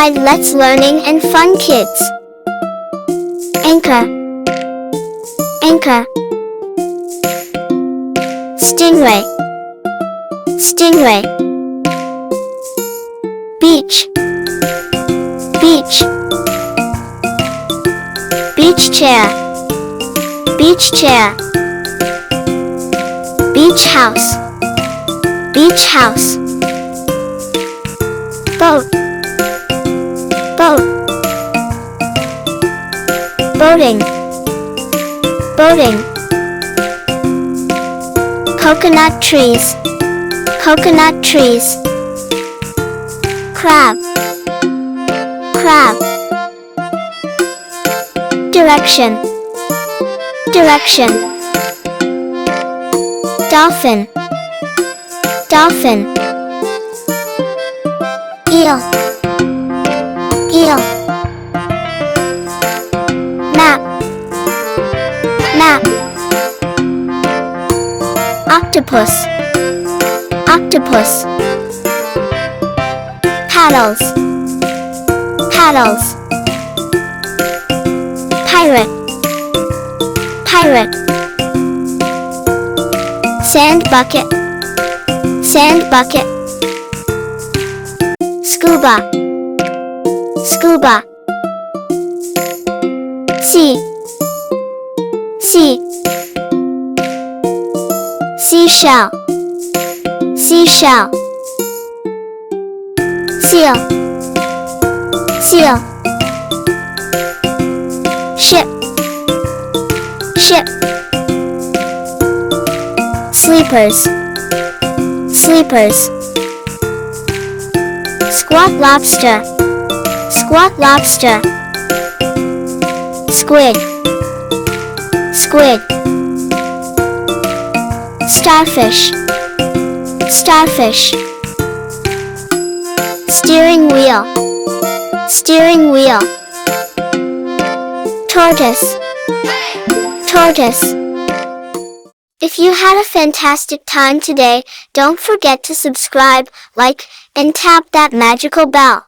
Inside Let's Learning and Fun Kids. Anchor, anchor. Stingray, stingray. Beach, beach. Beach chair, beach chair. Beach house, beach house. Boat, boat. Boating, boating. Coconut trees, coconut trees. Crab, crab. Direction, direction. Dolphin, dolphin. Eel, eel. Map, map. Octopus, octopus. Paddles, paddles. Pirate, pirate. Sand bucket, sand bucket. Scuba, scuba. Sea, sea. Seashell, seashell. Seal, seal. Ship, ship. Sleepers, sleepers. Squat lobster, squat lobster. Squid, squid. Starfish, starfish. Steering wheel, steering wheel. Tortoise, tortoise. If you had a fantastic time today, don't forget to subscribe, like, and tap that magical bell.